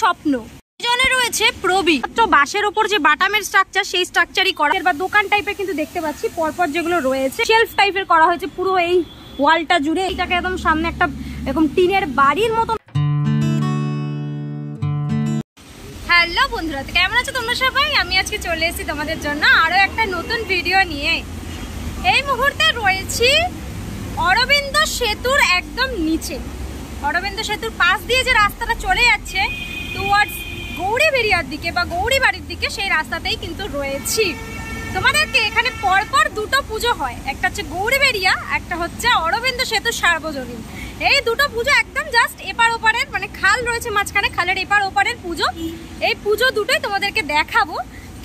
স্বপ্ন জনে রয়েছে প্রবি তো বাঁশের ওপর যে বাটামের স্ট্রাকচার সেই স্ট্রাকচারই করা বা দোকান টাইপের কিন্তু দেখতে পাচ্ছি পরপর যেগুলো রয়েছে শেলফ টাইপের করা হয়েছে পুরো এই ওয়ালটা জুড়ে। এটাকে একদম সামনে একটা এরকম টিনের বাড়ির মতো। হ্যালো বন্ধুরা, কেমন আছো তোমরা সবাই? আমি আজকে চলে এসেছি তোমাদের জন্য আরো একটা নতুন ভিডিও নিয়ে। এই মুহূর্তে রয়েছি অরবিন্দ সেতুর একদম নিচে। অরবিন্দ সেতুর পাশ দিয়ে যে রাস্তাটা চলে যাচ্ছে টুয়ার্ডস গৌরীবেড়িয়ার দিকে বা গৌরী বাড়ির দিকে, সেই রাস্তাতেই কিন্তু রয়েছি। তোমাদেরকে এখানে পরপর দুটো পুজো হয়, একটা হচ্ছে গৌরীবেড়িয়া, একটা হচ্ছে অরবিন্দ সেতু সার্বজনীন। এই দুটো পুজো একদম জাস্ট এপার ওপারের, মানে খাল রয়েছে মাঝখানে, খালের এপার ওপারের পুজো। এই পুজো দুটোই তোমাদেরকে দেখাবো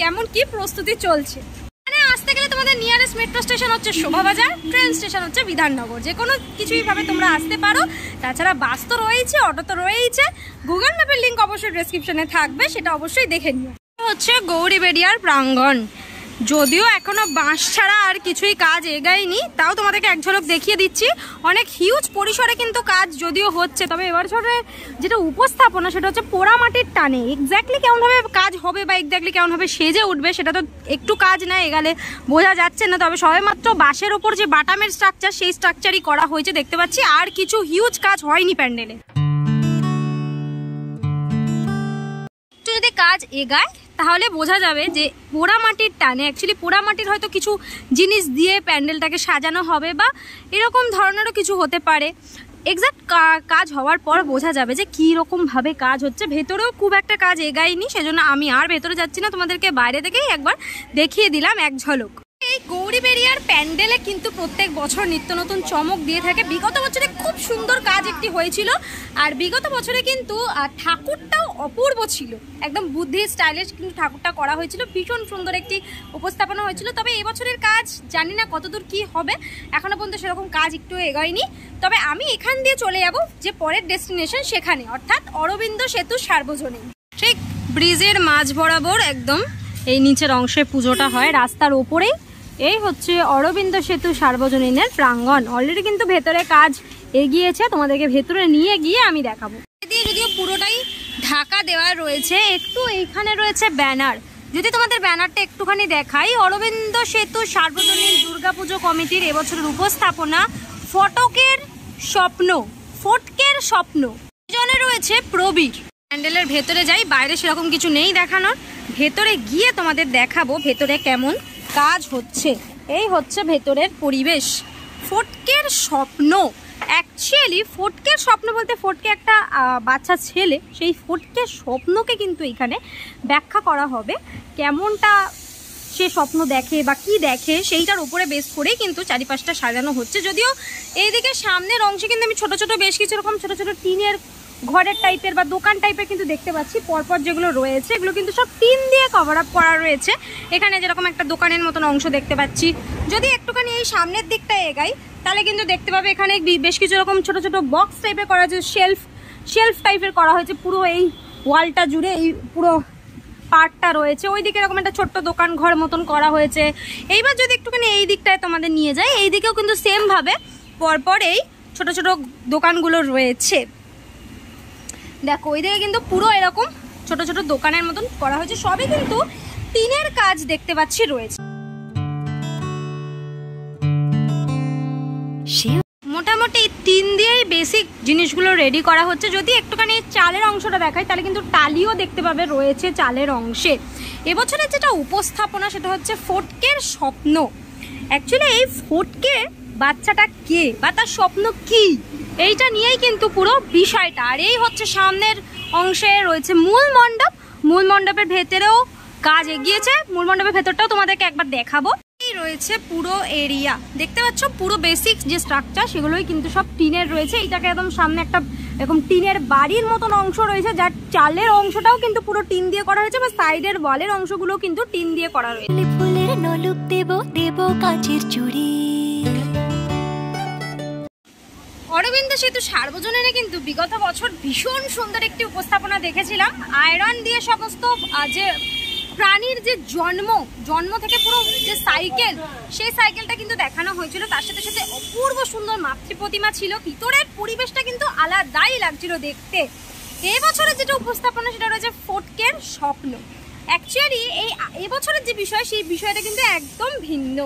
কেমন কি প্রস্তুতি চলছে। মানে আসতে গেলে তোমাদের নিয়ারেস্ট মেট্রো স্টেশন হচ্ছে শোভাবাজার, ট্রেন স্টেশন হচ্ছে বিধাননগর। যে কোনো কিছুই ভাবে তোমরা আসতে পারো। তাছাড়া বাস তো রয়েছে, অটো তো রয়েছে, গুগল ম্যাপের লিঙ্ক অবশ্যই ডেসক্রিপশনে থাকবে, সেটা অবশ্যই দেখে নিও। হচ্ছে গৌরীবেড়িয়ার প্রাঙ্গণ। যদিও এখনো বাঁশ ছাড়া আর কিছুই কাজ এগায়নি, তাও তোমাদেরকে এক ঝলক দেখিয়ে দিচ্ছি। অনেক হিউজ পরিসরে কিন্তু কাজ যদিও হচ্ছে, তবে এবছরের যেটা উপস্থাপনা সেটা হচ্ছে পোড়ামাটির টানে। এক্স্যাক্টলি কেমনভাবে কাজ হবে বা এক্স্যাক্টলি কেমনভাবে সেজে উঠবে সেটা তো একটু কাজ না এগালে বোঝা যাচ্ছে না। তবে সবেমাত্র বাঁশের ওপর যে বাটামের স্ট্রাকচার সেই স্ট্রাকচারই করা হয়েছে দেখতে পাচ্ছি, আর কিছু হিউজ কাজ হয়নি প্যান্ডেলে। যদি কাজ এগায় তাহলে বোঝা যাবে যে পোড়ামাটির টানে, অ্যাকচুয়ালি পোড়ামাটির হয়তো কিছু জিনিস দিয়ে প্যান্ডেলটাকে সাজানো হবে বা এরকম ধরনেরও কিছু হতে পারে। এক্সাক্ট কাজ হওয়ার পর বোঝা যাবে যে কী রকমভাবে কাজ হচ্ছে। ভেতরেও খুব একটা কাজ এগায়নি, সেজন্য আমি আর ভেতরে যাচ্ছি না, তোমাদেরকে বাইরে থেকেই একবার দেখিয়ে দিলাম এক ঝলক। এই গৌরীবেড়িয়ার প্যান্ডেলে কিন্তু প্রত্যেক বছর নিত্য নতুন চমক দিয়ে থাকে। বিগত বছরে খুব সুন্দর কাজ একটি হয়েছিল, আর বিগত বছরে কিন্তু ঠাকুরটাও অপূর্ব ছিল, একদম বুদ্ধি স্টাইলিশ কিন্তু ঠাকুরটা করা হয়েছিল, ভীষণ সুন্দর একটি উপস্থাপনা হয়েছিল। তবে এবছরের কাজ জানি না কতদূর কি হবে, এখনো পর্যন্ত সেরকম কাজ একটু এগোয়নি। তবে আমি এখান দিয়ে চলে যাব যে পরের ডেস্টিনেশন সেখানে, অর্থাৎ অরবিন্দ সেতু সার্বজনীন। ঠিক ব্রিজের মাঝ বরাবর একদম এই নিচের অংশে পুজোটা হয়, রাস্তার ওপরেই। এই হচ্ছে অরবিন্দ সেতু সার্বজনীনের প্রাঙ্গণ। অলরেডি কিন্তু ভেতরে কাজ এগিয়েছে, তোমাদেরকে ভেতরে নিয়ে গিয়ে আমি দেখাবো। এদিকে যদিও পুরোটাই ঢাকা দেওয়া রয়েছে, একটু এইখানে রয়েছে ব্যানার। যদি তোমাদের ব্যানারটা একটুখানি দেখাই, অরবিন্দ সেতু সার্বজনীন দুর্গাপুজো কমিটির এবছরের উপস্থাপনা ফটকের স্বপ্ন, ফটকের স্বপ্ন জনে রয়েছে প্রবীর। প্যান্ডেলের ভেতরে যাই, বাইরে সেরকম কিছু নেই দেখানোর, ভেতরে গিয়ে তোমাদের দেখাবো ভেতরে কেমন কাজ হচ্ছে। এই হচ্ছে ভেতরের পরিবেশ। ফটকের স্বপ্ন, অ্যাকচুয়ালি ফটকের স্বপ্ন বলতে ফটকে একটা বাচ্চা ছেলে, সেই ফটকের স্বপ্নকে কিন্তু এখানে ব্যাখ্যা করা হবে। কেমনটা সে স্বপ্ন দেখে বা কি দেখে সেইটার উপরে বেস করেই কিন্তু চারিপাশটা সাজানো হচ্ছে। যদিও এইদিকে সামনের অংশে কিন্তু আমি ছোট ছোট বেশ কিছু রকম ছোট ছোট টিনের ঘরের টাইপের বা দোকান টাইপের কিন্তু দেখতে পাচ্ছি পরপর যেগুলো রয়েছে, এগুলো কিন্তু সব টিন দিয়ে কভার আপ করা রয়েছে। এখানে যেরকম একটা দোকানের মতন অংশ দেখতে পাচ্ছি। যদি একটুখানি এই সামনের দিকটা এগাই তাহলে কিন্তু দেখতে পাবে এখানে বেশ কিছু রকম ছোট ছোট বক্স টাইপের করা হয়েছে, শেলফ টাইপের করা হয়েছে পুরো এই ওয়ালটা জুড়ে, এই পুরো পার্টটা রয়েছে। ওইদিকে এরকম একটা ছোট্ট দোকান ঘর মতন করা হয়েছে। এইবার যদি একটুখানি এই দিকটায় তোমাদের নিয়ে যায়, এই দিকেও কিন্তু সেম ভাবে পরপর এই ছোট ছোট দোকানগুলো রয়েছে। দেখো ওইদিকে কিন্তু পুরো এরকম ছোট ছোট দোকানের মতন করা হয়েছে, সবই কিন্তু টিনের কাজ দেখতে পাচ্ছি রয়েছে। মোটামুটি টিন দিয়েই বেসিক জিনিসগুলো রেডি করা হচ্ছে। যদি একটুখানি চালের অংশটা দেখায় তাহলে কিন্তু টালিও দেখতে পাবে রয়েছে চালের অংশে। এবছরের যেটা উপস্থাপনা সেটা হচ্ছে ফটকের স্বপ্ন। অ্যাকচুয়ালি এই ফটকে বাচ্চাটা কে বা তার স্বপ্ন কি, এইটা নিয়েই কিন্তু পুরো বিষয়টা। আর এই হচ্ছে সামনের অংশে রয়েছে মূল মণ্ডপ। মূল মণ্ডপের ভেতরেও কাজ এগিয়েছে, মূল মণ্ডপের ভেতরটাও তোমাদেরকে একবার দেখাবো। এই রয়েছে পুরো এরিয়া, দেখতে পাচ্ছ পুরো বেসিক যে স্ট্রাকচার সেগুলোই কিন্তু সব টিনের রয়েছে। এটাকে একদম সামনে একটা এরকম টিনের বাড়ির মতন অংশ রয়েছে, যার চালের অংশটাও কিন্তু পুরো টিন দিয়ে করা হয়েছে, বা সাইডের ওয়ালের অংশগুলো কিন্তু টিন দিয়ে করা রয়েছে। ফুলের নলুক দেব দেব কাঁচের চুড়ি। অরবিন্দ সেতু সার্বজনীনে কিন্তু বিগত বছর ভীষণ সুন্দর একটি উপস্থাপনা দেখেছিলাম। আয়রন দিয়ে সমস্ত যে প্রাণীর যে জন্ম থেকে পুরো যে সাইকেল, সেই সাইকেলটা কিন্তু দেখানো হয়েছিল। তার সাথে সাথে অপূর্ব সুন্দর মাতৃ প্রতিমা ছিল। ভিতরের পরিবেশটা কিন্তু আলাদাই লাগছিল দেখতে। এই বছরের যেটা উপস্থাপনা সেটা রয়েছে ফটকের স্বপ্ন। অ্যাকচুয়ালি এই বছরের যে বিষয় সেই বিষয়টা কিন্তু একদম ভিন্ন।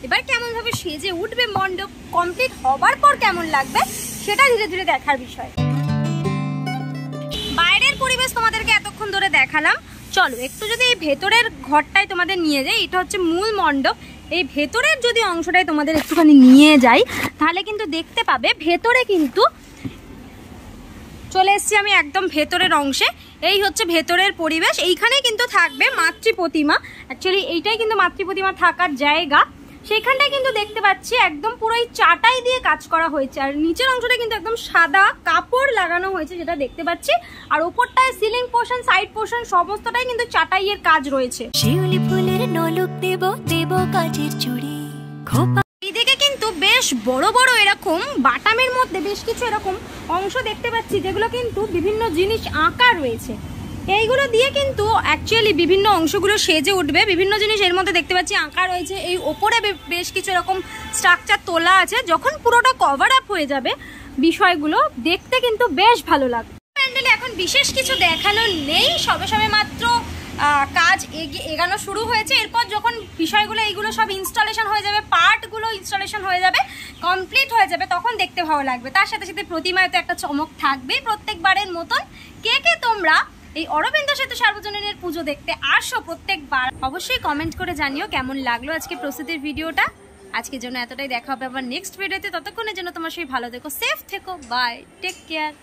এবার কেমনভাবে সেজে উঠবে মণ্ডপ, কমপ্লিট হবার পর কেমন লাগবে সেটা ধীরে ধীরে দেখার বিষয়। বাইরের পরিবেশ তোমাদেরকে এতক্ষণ ধরে দেখালাম, চলো একটু যদি এই ভেতরের ঘরটায় তোমাদের নিয়ে যাই। এটা হচ্ছে মূল মণ্ডপ। এই ভেতরের যদি অংশটাই তোমাদের একটুখানি নিয়ে যাই তাহলে কিন্তু দেখতে পাবে ভেতরে কিন্তু চলে এসেছি আমি একদম ভেতরের অংশে। এই হচ্ছে ভেতরের পরিবেশ। এইখানেই কিন্তু থাকবে মাতৃ প্রতিমা। অ্যাকচুয়ালি এইটাই কিন্তু মাতৃ প্রতিমা থাকার জায়গা। সেখানটায় কিন্তু দেখতে পাচ্ছি একদম পুরো এই চাটাই দিয়ে কাজ করা হয়েছে, আর নিচের অংশটা কিন্তু একদম সাদা কাপড় লাগানো হয়েছে যেটা দেখতে পাচ্ছি। আর ওপরটায় সিলিং পোর্শন, সাইড পোর্শন সমস্তটাই কিন্তু চাটাইয়ের কাজ রয়েছে। শিউলি ফুলের নলক দেব দেব কাজের চুড়ি। এইদিকে কিন্তু বেশ বড় বড় এরকম বাটামের মধ্যে বেশ কিছু এরকম অংশ দেখতে পাচ্ছি যেগুলো কিন্তু বিভিন্ন জিনিস আঁকা রয়েছে। এইগুলো দিয়ে কিন্তু অ্যাকচুয়ালি বিভিন্ন অংশগুলো সেজে উঠবে। বিভিন্ন জিনিস এর মধ্যে দেখতে পাচ্ছি আঁকা রয়েছে। এই ওপরে বেশ কিছু এরকম স্ট্রাকচার তোলা আছে। যখন পুরোটা কভার আপ হয়ে যাবে বিষয়গুলো দেখতে কিন্তু বেশ ভালো লাগবে। প্যান্ডেলে এখন বিশেষ কিছু দেখানো নেই, সবে সবে মাত্র কাজ এগানো শুরু হয়েছে। এরপর যখন বিষয়গুলো এইগুলো সব ইনস্টলেশন হয়ে যাবে, পার্টগুলো ইনস্টলেশন হয়ে যাবে, কমপ্লিট হয়ে যাবে, তখন দেখতে ভালো লাগবে। তার সাথে সাথে প্রতিমায় তো একটা চমক থাকবেই প্রত্যেকবারের মতন। কে কে তোমরা এই অরবিন্দ সেতু সার্বজনীনের পুজো দেখতে আসো প্রত্যেকবার, অবশ্যই কমেন্ট করে জানিও কেমন লাগলো আজকে প্রস্তুতির ভিডিওটা। আজকের জন্য এতটাই, দেখা হবে আবার নেক্সট ভিডিওতে। ততক্ষণের জন্য তোমার সেই ভালো থেকো, সেফ থেকো, বাই, টেক কেয়ার।